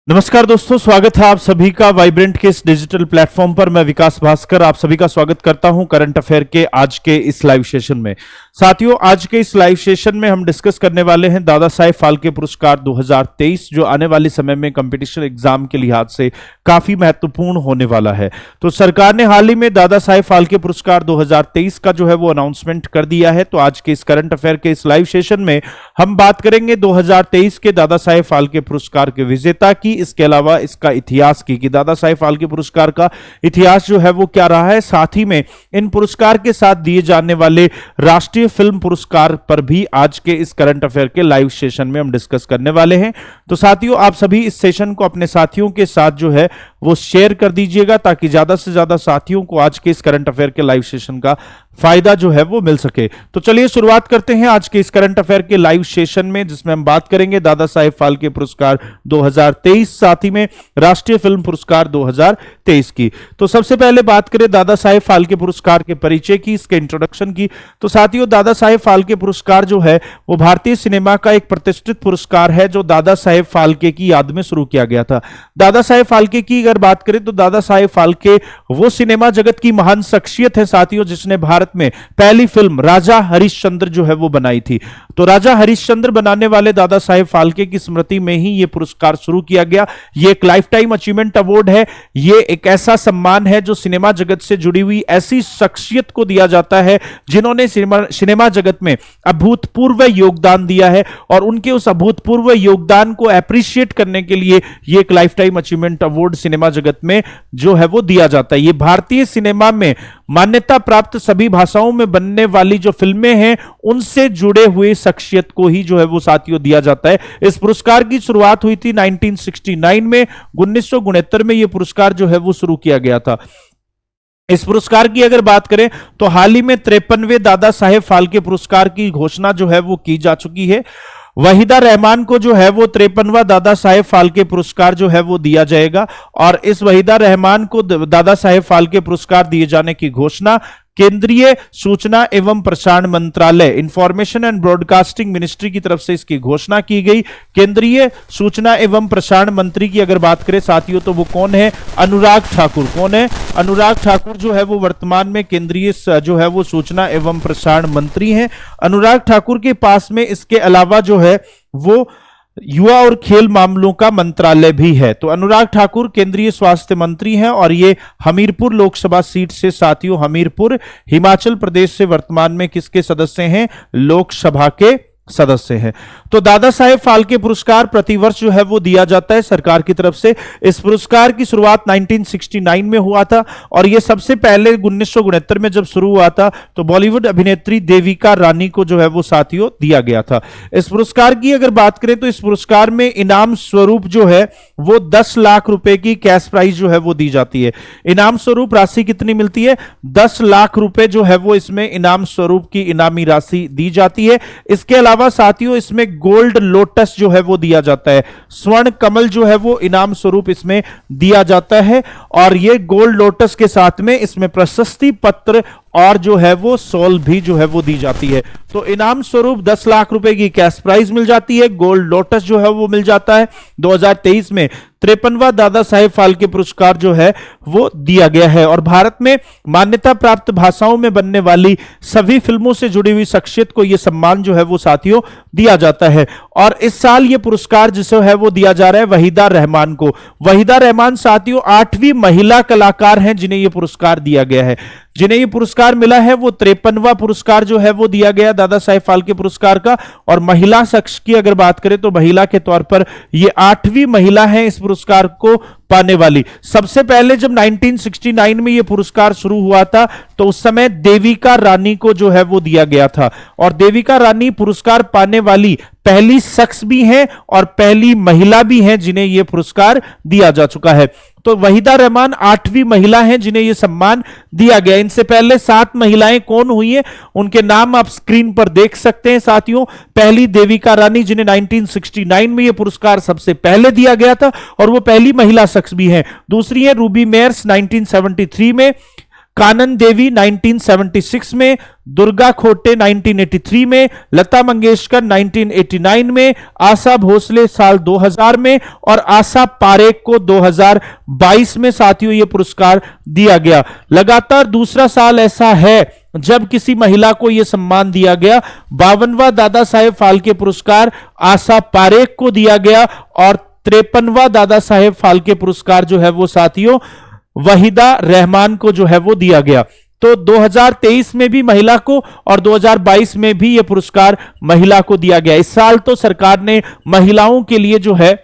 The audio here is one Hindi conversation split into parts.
नमस्कार दोस्तों, स्वागत है आप सभी का वाइब्रेंट के इस डिजिटल प्लेटफॉर्म पर। मैं विकास भास्कर आप सभी का स्वागत करता हूं करंट अफेयर के आज के इस लाइव सेशन में। साथियों, आज के इस लाइव सेशन में हम डिस्कस करने वाले हैं दादा साहेब फाल्के पुरस्कार 2023, जो आने वाले समय में कंपटीशन एग्जाम के लिहाज से काफी महत्वपूर्ण होने वाला है। तो सरकार ने हाल ही में दादा साहेब फाल्के पुरस्कार 2023 का जो है वो अनाउंसमेंट कर दिया है। तो आज के इस करंट अफेयर के इस लाइव सेशन में हम बात करेंगे 2023 के दादा साहेब फाल्के पुरस्कार के विजेता की, इसके अलावा इसका इतिहास की कि दादा साहेब फाल्के पुरस्कार का इतिहास जो है वो क्या रहा है। साथ ही में इन पुरस्कार के साथ दिए जाने वाले राष्ट्रीय फिल्म पुरस्कार पर भी आज के इस करंट अफेयर के लाइव सेशन में हम डिस्कस करने वाले हैं। तो साथियों, आप सभी इस सेशन को अपने साथियों के साथ जो है वो शेयर कर दीजिएगा, ताकि ज्यादा से ज्यादा साथियों को आज के इस करंट अफेयर के लाइव सेशन का फायदा जो है वो मिल सके। तो चलिए शुरुआत करते हैं आज के इस करंट अफेयर के लाइव सेशन में, जिसमें हम बात करेंगे दादा साहेब फाल्के पुरस्कार 2023, साथ ही में राष्ट्रीय फिल्म पुरस्कार 2023 की। तो सबसे पहले बात करें दादा साहेब फाल्के पुरस्कार के परिचय की, इसके इंट्रोडक्शन की। तो साथियों, दादा साहेब फाल्के पुरस्कार जो है वो भारतीय सिनेमा का एक प्रतिष्ठित पुरस्कार है, जो दादा साहेब फाल्के की याद में शुरू किया गया था। दादा साहेब फाल्के की अगर बात करें तो दादा साहेब फाल्के वो सिनेमा जगत की महान शख्सियत है साथियों, जिसने भारत में पहली फिल्म राजा हरिश्चंद्र जो है वो बनाई थी। तो राजा हरिश्चंद्र बनाने वाले दादा साहेब फाल्के की स्मृति में ही यह पुरस्कार शुरू किया गया। यह एक लाइफ टाइम अचीवमेंट अवार्ड है। यह एक ऐसा सम्मान है जो सिनेमा जगत से जुड़ी हुई ऐसी शख्सियत को दिया जाता है जिन्होंने सिनेमा जगत में अभूतपूर्व योगदान दिया है, और उनके उस अभूतपूर्व योगदान को एप्रिशिएट करने के लिए यह एक life time achievement award cinema जगत में जो है वो दिया जाता है। यह भारतीय सिनेमा में मान्यता प्राप्त सभी भाषाओं में बनने वाली जो फिल्में हैं उनसे जुड़े हुए शख्सियत को ही जो है वो साथियों दिया जाता है। इस पुरस्कार की शुरुआत हुई थी 1969 में। 1969 में यह पुरस्कार जो है वो शुरू किया गया था। इस पुरस्कार की अगर बात करें तो हाल ही में 53वें दादा साहेब फाल्के पुरस्कार की घोषणा जो है वो की जा चुकी है। वहीदा रहमान को जो है वो 53वां दादा साहेब फाल्के पुरस्कार जो है वो दिया जाएगा, और इस वहीदा रहमान को दादा साहेब फाल्के पुरस्कार दिए जाने की घोषणा केंद्रीय सूचना एवं प्रसारण मंत्रालय, इंफॉर्मेशन एंड ब्रॉडकास्टिंग मिनिस्ट्री की तरफ से इसकी घोषणा की गई। केंद्रीय सूचना एवं प्रसारण मंत्री की अगर बात करें साथियों तो वो कौन है? अनुराग ठाकुर। कौन है? अनुराग ठाकुर जो है वो वर्तमान में केंद्रीय जो है वो सूचना एवं प्रसारण मंत्री हैं। अनुराग ठाकुर के पास में इसके अलावा जो है वो युवा और खेल मामलों का मंत्रालय भी है। तो अनुराग ठाकुर केंद्रीय स्वास्थ्य मंत्री हैं, और ये हमीरपुर लोकसभा सीट से साथियों, हमीरपुर हिमाचल प्रदेश से वर्तमान में किसके सदस्य हैं? लोकसभा के सदस्य हैं। तो दादा साहेब फाल्के पुरस्कार प्रतिवर्ष जो है वो दिया जाता है सरकार की तरफ से। इस पुरस्कार की शुरुआत 1969 में हुआ था, और यह सबसे पहले 1969 में जब शुरू हुआ था तो बॉलीवुड अभिनेत्री देविका रानी को जो है वो साथियों दिया गया था। इस पुरस्कार की अगर बात करें तो इस पुरस्कार में इनाम स्वरूप जो है वो 10 लाख रुपए की कैश प्राइज जो है वो दी जाती है। इनाम स्वरूप राशि कितनी मिलती है? 10 लाख रुपए जो है वो इसमें इनाम स्वरूप की इनामी राशि दी जाती है। इसके अलावा साथियों इसमें गोल्ड लोटस जो है वो दिया जाता है, स्वर्ण कमल जो है वो इनाम स्वरूप इसमें दिया जाता है, और ये गोल्ड लोटस के साथ में इसमें प्रशस्ति पत्र और जो है वो सॉल भी जो है वो दी जाती है। तो इनाम स्वरूप 10 लाख रुपए की कैश प्राइज मिल जाती है, गोल्ड लोटस जो है वो मिल जाता है। 2023 में 53वां दादा साहेब फाल्के पुरस्कार जो है वो दिया गया है, और भारत में मान्यता प्राप्त भाषाओं में बनने वाली सभी फिल्मों से जुड़ी हुई शख्सियत को यह सम्मान जो है वो साथियों दिया जाता है। और इस साल ये पुरस्कार जिसे है वो दिया जा रहा है वहीदा रहमान को। वहीदा रहमान साथियों 8वीं महिला कलाकार हैं जिन्हें यह पुरस्कार दिया गया है। जिन्हें यह पुरस्कार मिला है वो 53वां पुरस्कार जो है वो दिया गया दादा साहेब फाल्के पुरस्कार का। और महिला शख्स की अगर बात करें तो महिला के तौर पर ये 8वीं महिला है इस पुरस्कार को पाने वाली। सबसे पहले जब 1969 में यह पुरस्कार शुरू हुआ था तो उस समय देविका रानी को जो है वो दिया गया था, और देविका रानी पुरस्कार पाने वाली पहली शख्स भी हैं और पहली महिला भी हैं जिन्हें यह पुरस्कार दिया जा चुका है। तो वहीदा रहमान 8वीं महिला हैं जिन्हें यह सम्मान दिया गया। इनसे पहले 7 महिलाएं कौन हुई हैं उनके नाम आप स्क्रीन पर देख सकते हैं साथियों। पहली देविका रानी जिन्हें 1969 में यह पुरस्कार सबसे पहले दिया गया था, और वो पहली महिला शख्स भी हैं। दूसरी है रूबी मेयर्स 1973 में। कानन देवी 1976 में, दुर्गा खोटे 1983 में, लता मंगेशकर 1989 में, आशा भोसले साल 2000 में और आशा पारेख को 2022 में साथियों ये पुरस्कार दिया गया। लगातार दूसरा साल ऐसा है जब किसी महिला को यह सम्मान दिया गया। 52वां दादा साहेब फाल्के पुरस्कार आशा पारेख को दिया गया और 53वां दादा साहेब फाल्के पुरस्कार जो है वो साथियों वहीदा रहमान को जो है वो दिया गया। तो 2023 में भी महिला को और 2022 में भी यह पुरस्कार महिला को दिया गया। इस साल तो सरकार ने महिलाओं के लिए जो है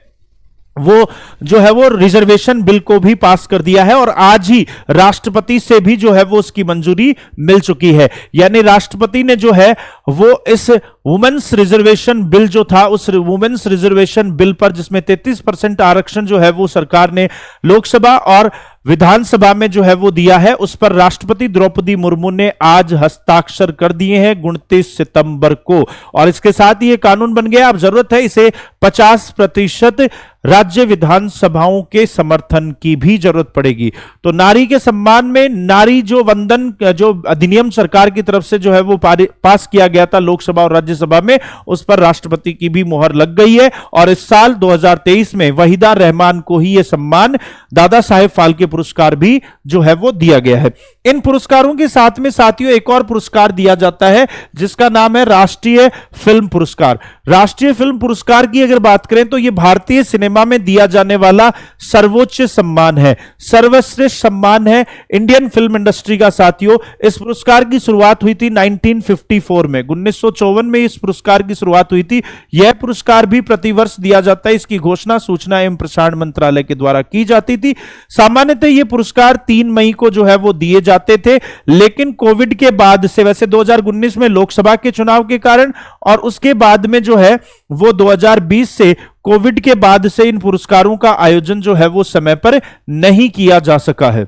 वो रिजर्वेशन बिल को भी पास कर दिया है और आज ही राष्ट्रपति से भी जो है वो उसकी मंजूरी मिल चुकी है। यानी राष्ट्रपति ने जो है वो इस वुमेन्स रिजर्वेशन बिल जो था, उस वुमेन्स रिजर्वेशन बिल पर जिसमें 33% आरक्षण जो है वो सरकार ने लोकसभा और विधानसभा में जो है वो दिया है, उस पर राष्ट्रपति द्रौपदी मुर्मू ने आज हस्ताक्षर कर दिए हैं 29 सितंबर को और इसके साथ ही ये कानून बन गया। अब जरूरत है इसे 50% राज्य विधानसभाओं के समर्थन की भी जरूरत पड़ेगी। तो नारी के सम्मान में नारी जो वंदन जो अधिनियम सरकार की तरफ से जो है वो पास किया गया था लोकसभा और राज्यसभा में, उस पर राष्ट्रपति की भी मुहर लग गई है और इस साल 2023 में वहीदा रहमान को ही यह सम्मान दादा साहेब फाल्के पुरस्कार भी जो है वो दिया गया है। इन पुरस्कारों के साथ में साथियों एक और पुरस्कार दिया जाता है जिसका नाम है राष्ट्रीय फिल्म पुरस्कार। राष्ट्रीय फिल्म पुरस्कार की अगर बात करें तो यह भारतीय सिनेमा में दिया जाने वाला सर्वोच्च सम्मान है, सर्वश्रेष्ठ सम्मान है इंडियन फिल्म इंडस्ट्री का। साथियों इस पुरस्कार की शुरुआत हुई थी 1954 में, 1954 में इस पुरस्कार की शुरुआत हुई थी। यह पुरस्कार भी प्रतिवर्ष दिया जाता है। इसकी घोषणा सूचना एवं प्रसारण मंत्रालय के द्वारा की जाती थी। सामान्यतः यह पुरस्कार 3 मई को जो है वो दिए जाते थे, लेकिन कोविड के बाद से, वैसे 2019 में लोकसभा के चुनाव के कारण और उसके बाद में जो है वो 2020 से कोविड के बाद से इन पुरस्कारों का आयोजन जो है वो समय पर नहीं किया जा सका है।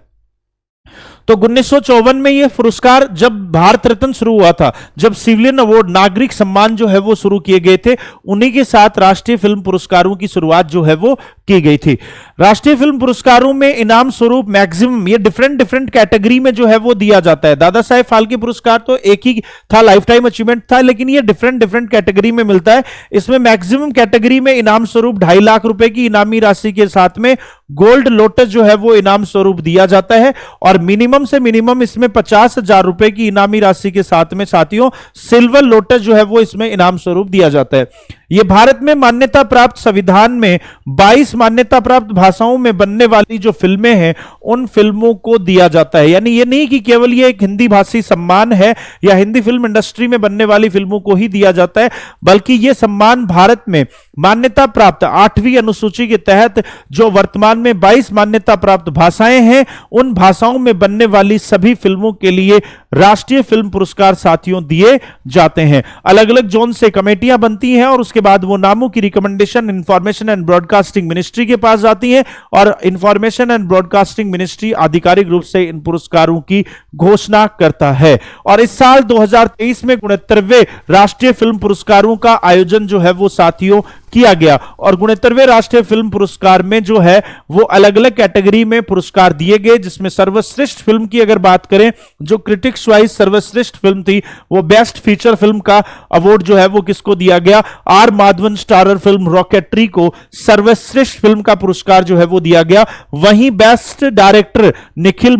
तो 1954 में यह पुरस्कार जब भारत रत्न शुरू हुआ था, जब सिविलियन अवार्ड नागरिक सम्मान जो है वो शुरू किए गए थे, उन्हीं के साथ राष्ट्रीय फिल्म पुरस्कारों की शुरुआत जो है वो की गई थी। राष्ट्रीय फिल्म पुरस्कारों में इनाम स्वरूप मैक्सिमम ये डिफरेंट कैटेगरी में जो है वो दिया जाता है। दादा साहेब फाल्के पुरस्कार तो एक ही था, लाइफ टाइम अचीवमेंट था, लेकिन ये डिफरेंट कैटेगरी में मिलता है। इसमें मैक्सिमम कैटेगरी में इनाम स्वरूप 2.5 लाख रुपए की इनामी राशि के साथ में गोल्ड लोटस जो है वो इनाम स्वरूप दिया जाता है और मिनिमम से मिनिमम इसमें 50,000 रुपए की इनामी राशि के साथ में साथियों सिल्वर लोटस जो है वो इसमें इनाम स्वरूप दिया जाता है। यह भारत में मान्यता प्राप्त संविधान में 22 मान्यता प्राप्त भाषाओं में बनने वाली जो फिल्में हैं उन फिल्मों को दिया जाता है। यानी यह नहीं कि केवल यह एक हिंदी भाषी सम्मान है या हिंदी फिल्म इंडस्ट्री में बनने वाली फिल्मों को ही दिया जाता है, बल्कि यह सम्मान भारत में मान्यता प्राप्त 8वीं अनुसूची के तहत जो वर्तमान में 22 मान्यता प्राप्त भाषाएं हैं, उन भाषाओं में बनने वाली सभी फिल्मों के लिए राष्ट्रीय फिल्म पुरस्कार साथियों दिए जाते हैं। अलग अलग जोन से कमेटियां बनती हैं और उसके बाद वो नामों की recommendation information and broadcasting ministry के पास जाती है और इंफॉर्मेशन एंड ब्रॉडकास्टिंग मिनिस्ट्री आधिकारिक रूप से इन पुरस्कारों की घोषणा करता है। और इस साल 2023 में 69वें राष्ट्रीय फिल्म पुरस्कारों का आयोजन जो है वो साथियों किया गया और 69वें राष्ट्रीय फिल्म पुरस्कार में जो है वो अलग अलग कैटेगरी में पुरस्कार दिए गए, जिसमें सर्वश्रेष्ठ फिल्म की अगर बात करें, जो क्रिटिक्स वाइज सर्वश्रेष्ठ फिल्म थी, वो बेस्ट फीचर फिल्म का अवार्ड जो है वो किसको दिया गया, R Madhavan starrer film Rocketry को सर्वश्रेष्ठ फिल्म का पुरस्कार जो है वो दिया गया। वहीं बेस्ट डायरेक्टर निखिल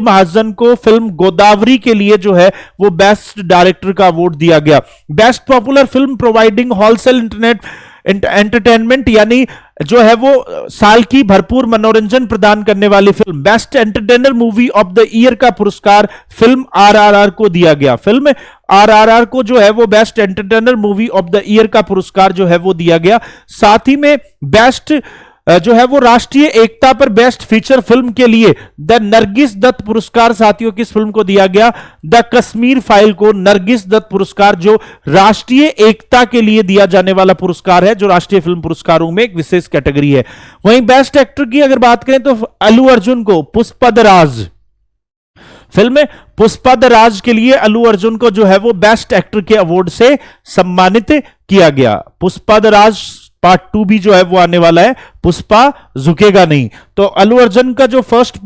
महाजन को फिल्म गोदावरी के लिए जो है वो बेस्ट डायरेक्टर का अवार्ड दिया गया। Best popular film providing wholesale internet entertainment यानी जो है वो साल की भरपूर मनोरंजन प्रदान करने वाली film, best entertainer movie of the year का पुरस्कार फिल्म आरआरआर को दिया गया। फिल्म आरआरआर को जो है वो best entertainer movie of the year का पुरस्कार जो है वो दिया गया। साथ ही में बेस्ट जो है वो राष्ट्रीय एकता पर बेस्ट फीचर फिल्म के लिए द नरगिस दत्त पुरस्कार साथियों किस फिल्म को दिया गया, द कश्मीर फाइल को नरगिस दत्त पुरस्कार, जो राष्ट्रीय एकता के लिए दिया जाने वाला पुरस्कार है, जो राष्ट्रीय फिल्म पुरस्कारों में एक विशेष कैटेगरी है। वहीं बेस्ट एक्टर की अगर बात करें तो अल्लू अर्जुन को पुष्पद राज फिल्म पुष्पद राज के लिए अल्लू अर्जुन को जो है वो बेस्ट एक्टर के अवार्ड से सम्मानित किया गया। पुष्पद राज पार्ट 2 भी जो है वो आने वाला है, पुष्पा झुकेगा नहीं। तो अल्लू अर्जुन का जो फर्स्ट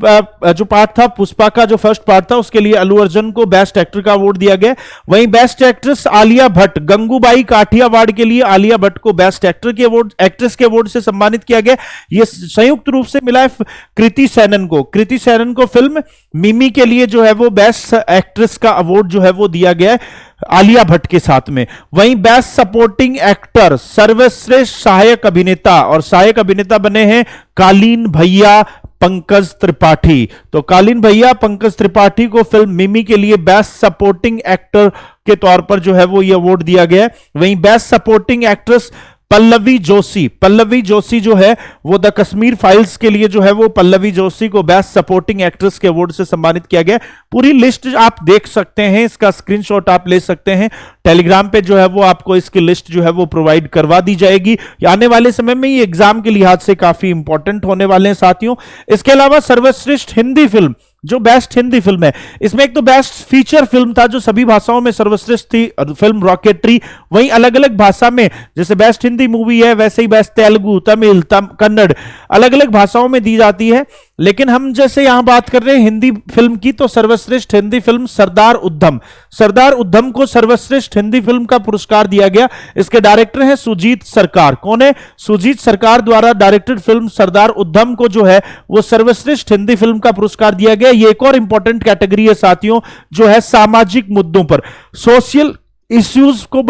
जो पार्ट था, पुष्पा का जो फर्स्ट पार्ट था, उसके लिए अल्लू अर्जुन को बेस्ट एक्टर का अवार्ड दिया गया। वहीं बेस्ट एक्ट्रेस आलिया भट्ट, गंगूबाई काठियावाड़ के लिए आलिया भट्ट को बेस्ट एक्टर के अवार्ड, एक्ट्रेस के अवार्ड से सम्मानित किया गया। यह संयुक्त रूप से मिला है कृति सेनन को। कृति सेनन को फिल्म मिमी के लिए जो है वो बेस्ट एक्ट्रेस का अवार्ड जो है वो दिया गया है आलिया भट्ट के साथ में। वहीं बेस्ट सपोर्टिंग एक्टर, सर्वश्रेष्ठ सहायक अभिनेता, और सहायक अभिनेता बने हैं कालीन भैया, पंकज त्रिपाठी। तो कालीन भैया, पंकज त्रिपाठी को फिल्म मिमी के लिए बेस्ट सपोर्टिंग एक्टर के तौर पर जो है वो ये अवार्ड दिया गया है। वहीं best supporting actress Pallavi Joshi, Pallavi Joshi जो है वो द कश्मीर फाइल्स के लिए जो है वो पल्लवी जोशी को बेस्ट सपोर्टिंग एक्ट्रेस के अवार्ड से सम्मानित किया गया। पूरी लिस्ट आप देख सकते हैं, इसका स्क्रीनशॉट आप ले सकते हैं। टेलीग्राम पे जो है वो आपको इसकी लिस्ट जो है वो प्रोवाइड करवा दी जाएगी। आने वाले समय में ये एग्जाम के लिहाज से काफी इंपॉर्टेंट होने वाले हैं साथियों। इसके अलावा सर्वश्रेष्ठ हिंदी फिल्म, जो बेस्ट हिंदी फिल्म है, इसमें एक तो बेस्ट फीचर फिल्म था जो सभी भाषाओं में सर्वश्रेष्ठ थी, फिल्म रॉकेटरी। वहीं अलग अलग भाषा में, जैसे बेस्ट हिंदी मूवी है वैसे ही बेस्ट तेलुगु, तमिल, कन्नड़, अलग अलग भाषाओं में दी जाती है। लेकिन हम जैसे यहां बात कर रहे हैं हिंदी फिल्म की, तो सर्वश्रेष्ठ हिंदी फिल्म सरदार उद्धम, सरदार उद्धम को सर्वश्रेष्ठ हिंदी फिल्म का पुरस्कार दिया गया। इसके डायरेक्टर हैं सुजीत सरकार। कौन है? सुजीत सरकार द्वारा डायरेक्टेड फिल्म सरदार उद्धम को जो है वो सर्वश्रेष्ठ हिंदी फिल्म का पुरस्कार दिया गया। ये एक और इंपॉर्टेंट कैटेगरी है साथियों, जो है सामाजिक मुद्दों पर, सोशल इश्यूज को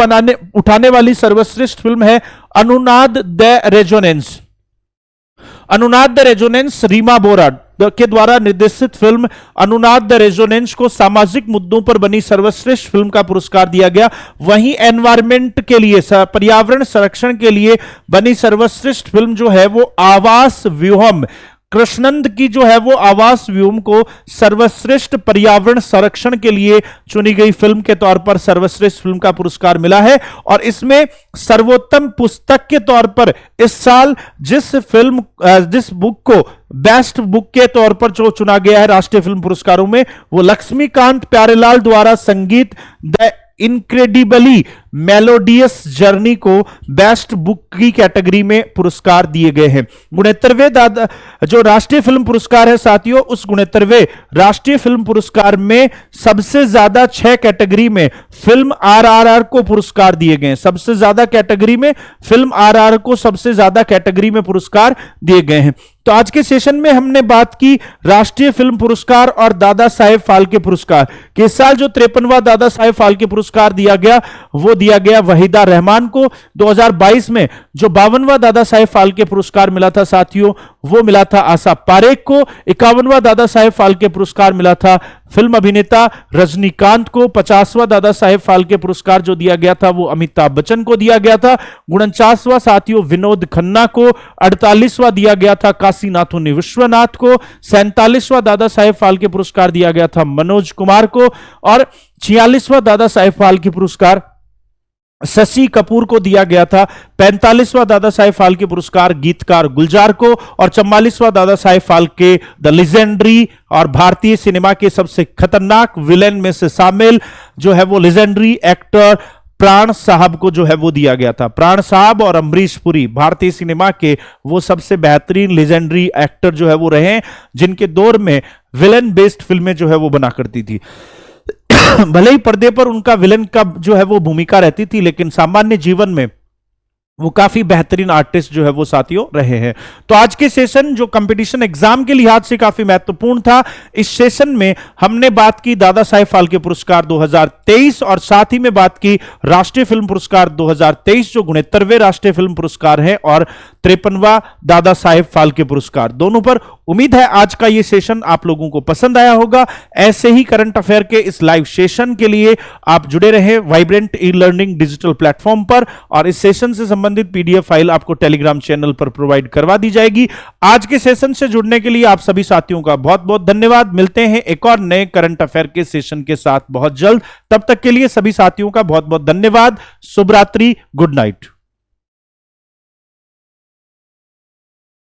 उठाने वाली सर्वश्रेष्ठ फिल्म है अनुनाद द रेजोनेंस। अनुनाद द रेजोनेंस रीमा बोरा के द्वारा निर्देशित फिल्म अनुनाद द रेजोनेंस को सामाजिक मुद्दों पर बनी सर्वश्रेष्ठ फिल्म का पुरस्कार दिया गया। वहीं एनवायरमेंट के लिए, पर्यावरण संरक्षण के लिए बनी सर्वश्रेष्ठ फिल्म जो है वो आवास व्यूहम, कृष्णनंद की जो है वो आवास व्यूहम को सर्वश्रेष्ठ पर्यावरण संरक्षण के लिए चुनी गई फिल्म के तौर पर सर्वश्रेष्ठ फिल्म का पुरस्कार मिला है। और इसमें सर्वोत्तम पुस्तक के तौर पर इस साल जिस बुक को बेस्ट बुक के तौर पर जो चुना गया है राष्ट्रीय फिल्म पुरस्कारों में, वो लक्ष्मीकांत प्यारेलाल द्वारा संगीत द इनक्रेडिबली मेलोडियस जर्नी को बेस्ट बुक की कैटेगरी में पुरस्कार दिए गए हैं। 69वें जो राष्ट्रीय फिल्म पुरस्कार है साथियों, उस 69वें राष्ट्रीय फिल्म पुरस्कार में सबसे ज्यादा 6 कैटेगरी में फिल्म आरआरआर को पुरस्कार दिए गए हैं। सबसे ज्यादा कैटेगरी में फिल्म आरआरआर को सबसे ज्यादा कैटेगरी में पुरस्कार दिए गए हैं। तो आज के सेशन में हमने बात की राष्ट्रीय फिल्म पुरस्कार और दादा साहेब फाल्के पुरस्कार कि इस साल जो 53वां दादा साहेब फाल्के पुरस्कार दिया गया वो दिया गया वहीदा रहमान को। 2022 में जो 52वां दादा साहेब फाल्के पुरस्कार मिला था साथियों, वो मिला था आशा पारेख को। 51वां दादा साहेब फाल्के पुरस्कार मिला था फिल्म अभिनेता रजनीकांत को। 50वां दादा साहेब फाल्के पुरस्कार जो दिया गया था वो अमिताभ बच्चन को दिया गया था। 49वां साथियों विनोद खन्ना को। 48वां दिया गया था काशीनाथुनी विश्वनाथ को। 47वां दादा साहेब फाल्के पुरस्कार दिया गया था मनोज कुमार को। और 46वां दादा साहेब फाल्के पुरस्कार शशि कपूर को दिया गया था। 45वां दादा साहेब फाल्के पुरस्कार गीतकार गुलजार को। और 44वां दादा साहेब फाल्के द लेजेंडरी और भारतीय सिनेमा के सबसे खतरनाक विलेन में से शामिल जो है वो लेजेंडरी एक्टर प्राण साहब को जो है वो दिया गया था। प्राण साहब और अमरीश पुरी भारतीय सिनेमा के वो सबसे बेहतरीन लेजेंडरी एक्टर जो है वो रहे, जिनके दौर में विलेन बेस्ड फिल्में जो है वो बना करती थी। भले ही पर्दे पर उनका विलन का जो है वो भूमिका रहती थी, लेकिन सामान्य जीवन में वो काफी बेहतरीन आर्टिस्ट जो है वो साथियों रहे हैं। तो आज के सेशन जो कंपटीशन एग्जाम के लिहाज से काफी महत्वपूर्ण था, इस सेशन में हमने बात की दादा साहेब फाल्के पुरस्कार 2023 और साथ ही में बात की राष्ट्रीय फिल्म पुरस्कार 2023 जो 69वें राष्ट्रीय फिल्म पुरस्कार है और 53वां दादा साहेब फाल्के पुरस्कार दोनों पर। उम्मीद है आज का ये सेशन आप लोगों को पसंद आया होगा। ऐसे ही करंट अफेयर के इस लाइव सेशन के लिए आप जुड़े रहे vibrant e learning digital platform पर, और इस सेशन से संबंधित पीडीएफ फाइल आपको टेलीग्राम चैनल पर प्रोवाइड करवा दी जाएगी। आज के सेशन से जुड़ने के लिए आप सभी साथियों का बहुत बहुत धन्यवाद। मिलते हैं एक और नए करंट अफेयर के सेशन के साथ बहुत जल्द। तब तक के लिए सभी साथियों का बहुत बहुत धन्यवाद। शुभ रात्रि, गुड नाइट।